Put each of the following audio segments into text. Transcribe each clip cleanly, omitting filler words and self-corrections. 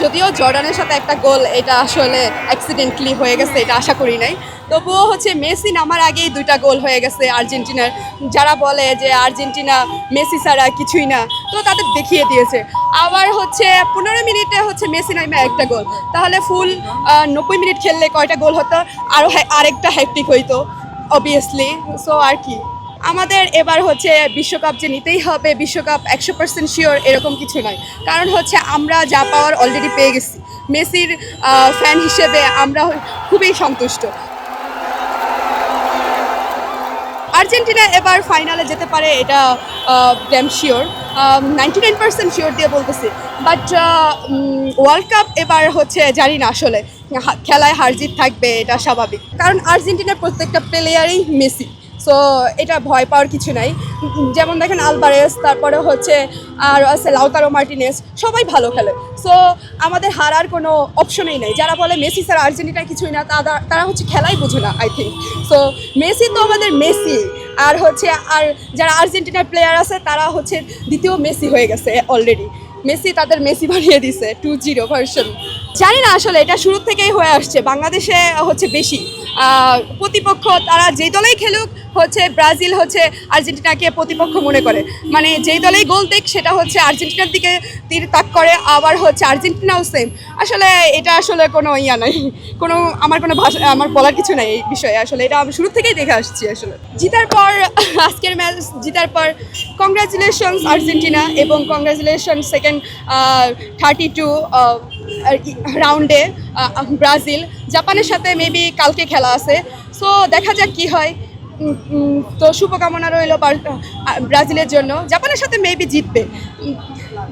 যদিও জর্ডানের সাথে একটা গোল এটা আসলে অ্যাক্সিডেন্টলি হয়ে গেছে, এটা আশা করি নাই। তবুও হচ্ছে মেসি নামার আগেই 2টা গোল হয়ে গেছে আর্জেন্টিনার। যারা বলে যে আর্জেন্টিনা মেসি ছাড়া কিছুই না, তো তাদের দেখিয়ে দিয়েছে। আবার হচ্ছে 15 মিনিটে হচ্ছে মেসি নামে একটা গোল, তাহলে ফুল 90 মিনিট খেললে কয়টা গোল হতো, আরও আরেকটা হ্যাট্রিক হইতো অবভিয়াসলি। সো আর কি, আমাদের এবার হচ্ছে বিশ্বকাপ যে নিতেই হবে, বিশ্বকাপ 100% শিওর এরকম কিছু নয়। কারণ হচ্ছে আমরা যা পাওয়ার অলরেডি পেয়ে গেছি। মেসির ফ্যান হিসেবে আমরা খুবই সন্তুষ্ট। আর্জেন্টিনা এবার ফাইনালে যেতে পারে, এটা ড্যাম শিওর, 99% শিওর দিয়ে বলতেছি। বাট ওয়ার্ল্ড কাপ এবার হচ্ছে জানি না, আসলে খেলায় হার জিত থাকবে, এটা স্বাভাবিক। কারণ আর্জেন্টিনার প্রত্যেকটা প্লেয়ারই মেসি, সো এটা ভয় পাওয়ার কিছু নাই। যেমন দেখেন আলভারেজ, তারপরে হচ্ছে আর আছে লাউতারো মার্টিনেজ, সবাই ভালো খেলে। সো আমাদের হারার কোনো অপশনেই নেই। যারা বলে মেসি স্যার আর্জেন্টিনা কিছুই না, তারা হচ্ছে খেলাই বোঝে না আই থিঙ্ক। সো মেসি তো আমাদের মেসি, আর হচ্ছে আর যারা আর্জেন্টিনার প্লেয়ার আছে তারা হচ্ছে দ্বিতীয় মেসি হয়ে গেছে অলরেডি। মেসি তাদের মেসি বানিয়ে দিছে 2.0 ভার্সন। জানি না, আসলে এটা শুরু থেকেই হয়ে আসছে। বাংলাদেশে হচ্ছে বেশি প্রতিপক্ষ, তারা যেই দলেই খেলুক হচ্ছে ব্রাজিল হচ্ছে আর্জেন্টিনাকে প্রতিপক্ষ মনে করে। মানে যেই দলেই গোল দেখ সেটা হচ্ছে আর্জেন্টিনার দিকে তীর তাক করে, আবার হচ্ছে আর্জেন্টিনাও সেম। আসলে এটা আসলে কোনো ইয়া নাই, কোনো আমার কোনো ভাষা, আমার বলার কিছু নাই এই বিষয়ে। আসলে এটা আমি শুরু থেকেই দেখে আসছি। আসলে জিতার পর, আজকের ম্যাচ জিতার পর কংগ্রাচুলেশনস আর্জেন্টিনা, এবং কংগ্রাচুলেশন সেকেন্ড 32 রাউন্ডে ব্রাজিল। জাপানের সাথে মেবি কালকে খেলা আছে, সো দেখা যাক কি হয়। তো শুভকামনা রইল ব্রাজিলের জন্য। জাপানের সাথে মেবি জিতবে,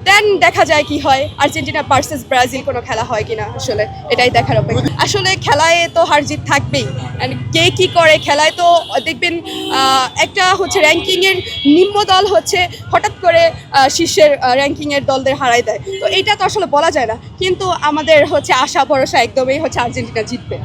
দেন দেখা যায় কি হয়। আর্জেন্টিনা ভার্সেস ব্রাজিল কোনো খেলা হয় কিনা, আসলে এটাই দেখার অপেক্ষা। আসলে খেলায় তো হার জিত থাকবেই, কে কী করে খেলায় তো দেখবেন। একটা হচ্ছে র্যাঙ্কিংয়ের নিম্ন দল হচ্ছে হঠাৎ করে শীর্ষের র্যাঙ্কিংয়ের দলদের হারাই দেয়, তো এইটা তো আসলে বলা যায় না। কিন্তু আমাদের হচ্ছে আশা ভরসা একদমই হচ্ছে আর্জেন্টিনা জিতবে।